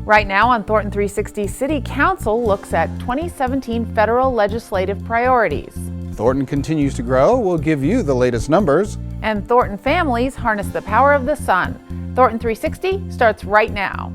Right now on Thornton 360, City Council looks at 2017 federal legislative priorities. Thornton continues to grow. We'll give you the latest numbers. And Thornton families harness the power of the sun. Thornton 360 starts right now.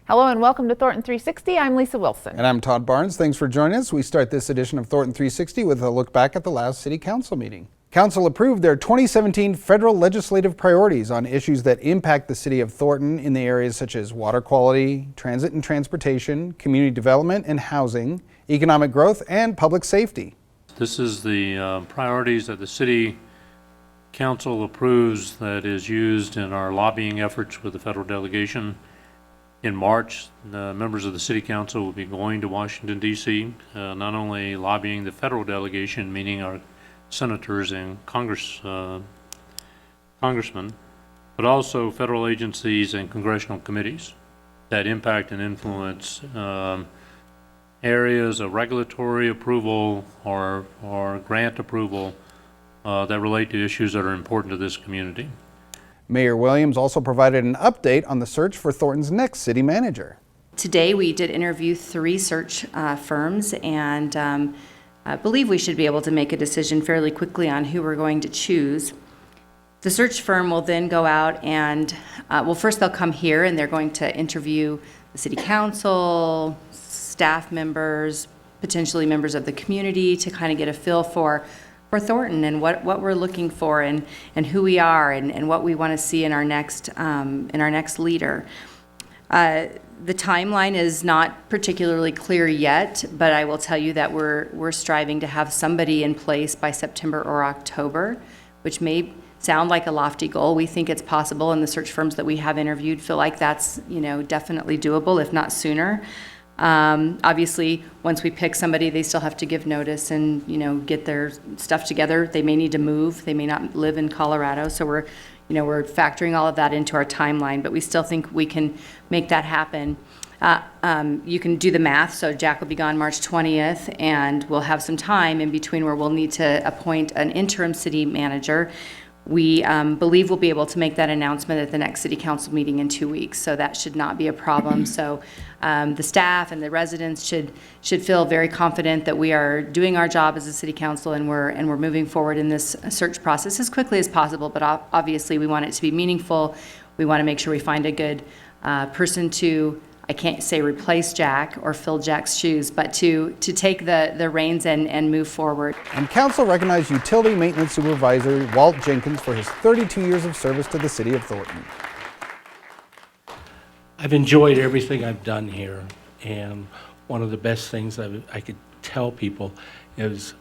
Hello and welcome to Thornton 360. I'm Lisa Wilson. And I'm Todd Barnes. Thanks for joining us. We start this edition of Thornton 360 with a look back at the last City Council meeting. Council approved their 2017 federal legislative priorities on issues that impact the city of Thornton in the areas such as water quality, transit and transportation, community development and housing, economic growth, and public safety. This is the priorities that the City Council approves that is used in our lobbying efforts with the federal delegation. In March, the members of the City Council will be going to Washington, D.C., not only lobbying the federal delegation, meaning our senators and congressmen, but also federal agencies and congressional committees that impact and influence areas of regulatory approval or grant approval that relate to issues that are important to this community. Mayor Williams also provided an update on the search for Thornton's next city manager. Today we did interview 3 search firms, and I believe we should be able to make a decision fairly quickly on who we're going to choose. The search firm will then go out and, first they'll come here and they're going to interview the City Council, staff members, potentially members of the community to kind of get a feel for Thornton and what we're looking for and who we are and what we want to see in our next leader. The timeline is not particularly clear yet, but I will tell you that we're striving to have somebody in place by September or October, which may sound like a lofty goal. We think it's possible, and the search firms that we have interviewed feel like that's definitely doable, if not sooner. Obviously, once we pick somebody, they still have to give notice and, get their stuff together. They may need to move. They may not live in Colorado. So we're factoring all of that into our timeline, but we still think we can make that happen. You can do the math. So Jack will be gone March 20th, and we'll have some time in between where we'll need to appoint an interim city manager. We believe we'll be able to make that announcement at the next City Council meeting in 2 weeks, so that should not be a problem. So the staff and the residents should feel very confident that we are doing our job as a City Council, and we're moving forward in this search process as quickly as possible. But obviously, we want it to be meaningful. We want to make sure we find a good person to, I can't say replace Jack or fill Jack's shoes, but to take the reins and move forward. And Council recognized Utility Maintenance Supervisor Walt Jenkins for his 32 years of service to the city of Thornton. I've enjoyed everything I've done here, and one of the best things I could tell people is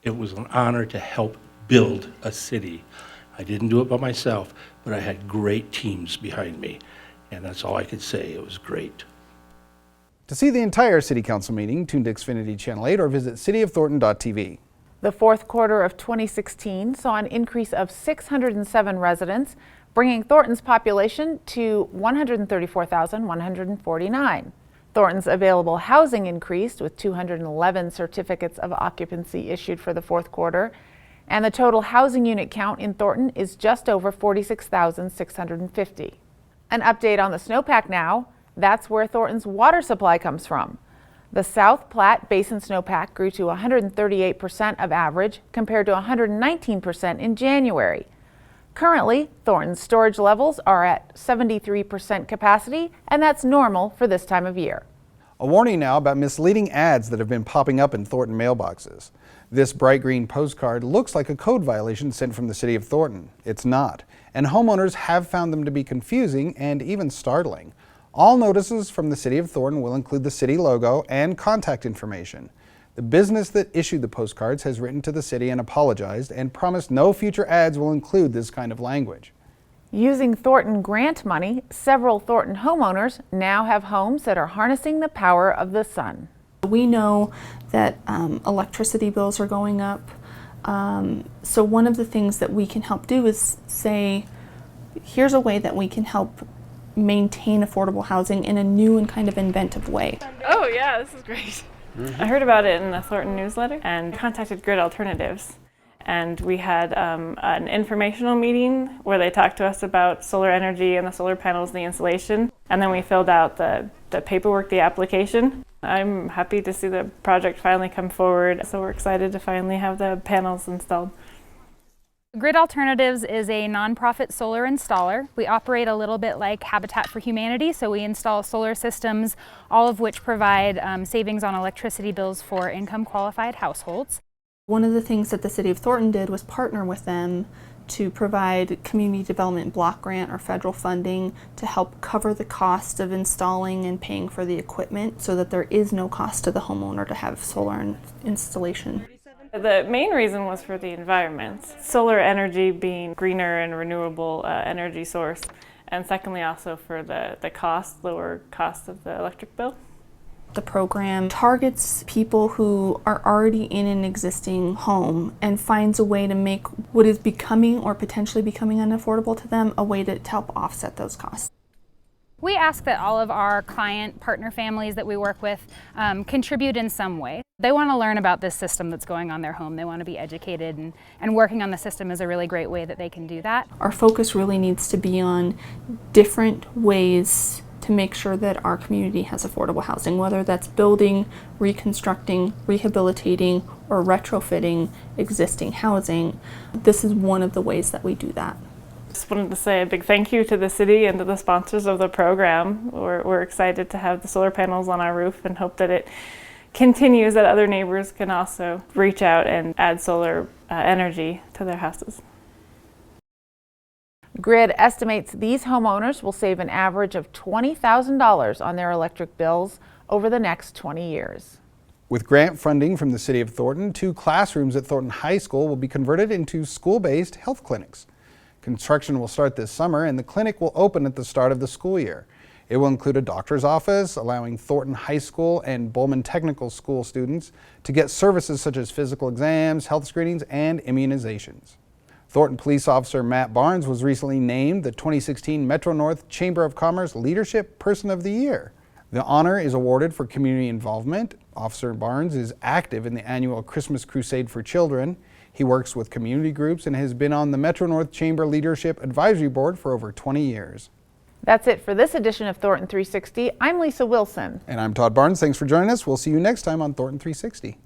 it was an honor to help build a city. I didn't do it by myself, but I had great teams behind me. And that's all I could say. It was great. To see the entire City Council meeting, tune to Xfinity Channel 8 or visit cityofthornton.tv. The fourth quarter of 2016 saw an increase of 607 residents, bringing Thornton's population to 134,149. Thornton's available housing increased with 211 certificates of occupancy issued for the fourth quarter, and the total housing unit count in Thornton is just over 46,650. An update on the snowpack now. That's where Thornton's water supply comes from. The South Platte Basin snowpack grew to 138% of average compared to 119% in January. Currently, Thornton's storage levels are at 73% capacity, and that's normal for this time of year. A warning now about misleading ads that have been popping up in Thornton mailboxes. This bright green postcard looks like a code violation sent from the city of Thornton. It's not, and homeowners have found them to be confusing and even startling. All notices from the city of Thornton will include the city logo and contact information. The business that issued the postcards has written to the city and apologized and promised no future ads will include this kind of language. Using Thornton grant money, several Thornton homeowners now have homes that are harnessing the power of the sun. We know that electricity bills are going up. So one of the things that we can help do is say, here's a way that we can help maintain affordable housing in a new and kind of inventive way. Oh yeah, this is great. I heard about it in the Thornton newsletter and contacted Grid Alternatives. And we had an informational meeting where they talked to us about solar energy and the solar panels and the installation. And then we filled out the paperwork, the application. I'm happy to see the project finally come forward. So we're excited to finally have the panels installed. Grid Alternatives is a nonprofit solar installer. We operate a little bit like Habitat for Humanity, so we install solar systems, all of which provide savings on electricity bills for income qualified households. One of the things that the City of Thornton did was partner with them to provide community development block grant or federal funding to help cover the cost of installing and paying for the equipment so that there is no cost to the homeowner to have solar installation. The main reason was for the environment. Solar energy being greener and renewable energy source. And secondly, also for the lower cost of the electric bill. The program targets people who are already in an existing home and finds a way to make what is becoming or potentially becoming unaffordable to them a way to help offset those costs. We ask that all of our client partner families that we work with contribute in some way. They want to learn about this system that's going on their home. They want to be educated, and working on the system is a really great way that they can do that. Our focus really needs to be on different ways to make sure that our community has affordable housing, whether that's building, reconstructing, rehabilitating, or retrofitting existing housing. This is one of the ways that we do that. Just wanted to say a big thank you to the city and to the sponsors of the program. We're excited to have the solar panels on our roof and hope that it continues, that other neighbors can also reach out and add solar energy to their houses. Grid estimates these homeowners will save an average of $20,000 on their electric bills over the next 20 years. With grant funding from the City of Thornton, 2 classrooms at Thornton High School will be converted into school-based health clinics. Construction will start this summer, and the clinic will open at the start of the school year. It will include a doctor's office, allowing Thornton High School and Bowman Technical School students to get services such as physical exams, health screenings, and immunizations. Thornton Police Officer Matt Barnes was recently named the 2016 Metro-North Chamber of Commerce Leadership Person of the Year. The honor is awarded for community involvement. Officer Barnes is active in the annual Christmas Crusade for Children. He works with community groups and has been on the Metro-North Chamber Leadership Advisory Board for over 20 years. That's it for this edition of Thornton 360. I'm Lisa Wilson. And I'm Todd Barnes. Thanks for joining us. We'll see you next time on Thornton 360.